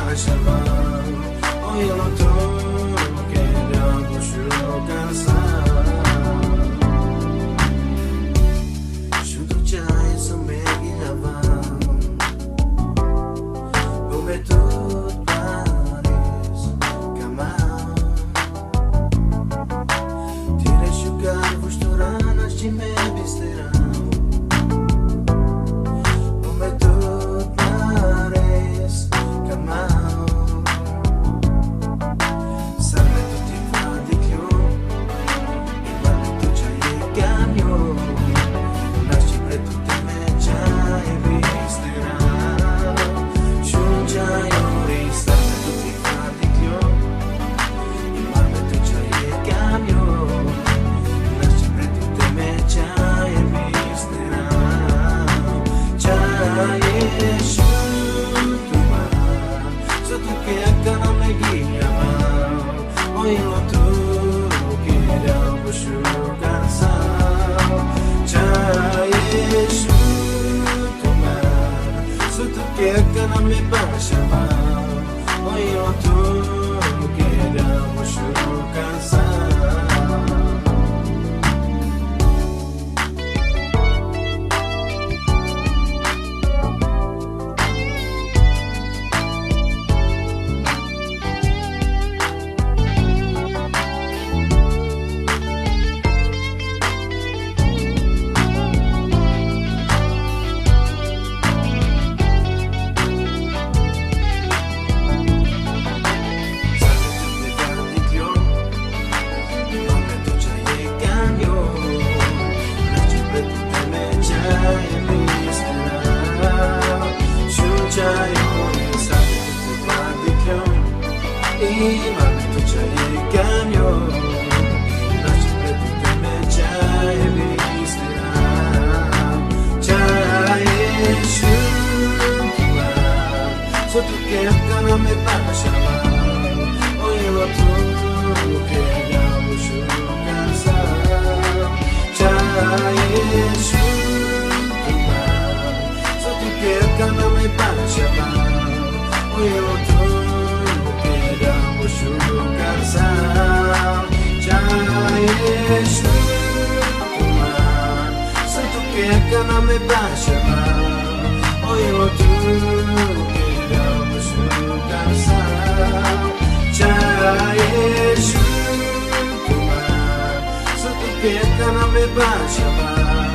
baixava. Hoy el otro quería mucho cansar. Junto já isso me guiava. Come tu pares camar. Tira chugar vos toranas de me besteira. Hoy lo tu queríamos cansar. Já isso tomar. Se tu quer que não me baixava. Hoy lo tu queríamos cansar. I mamy tu cię cambio. Nasze pretuty cię vistera. Já chuva. Só tu quer que não me baixava. Hoy el otro queríamos cansar. Já chuva. Só tu quer que não me baixava. Hoy el otro cansar. Já estou tomar. Se tu quer que não me baixava. Hoy lo tu queríamos cansar. Já estou tomar. Se tu quer que não me baixava.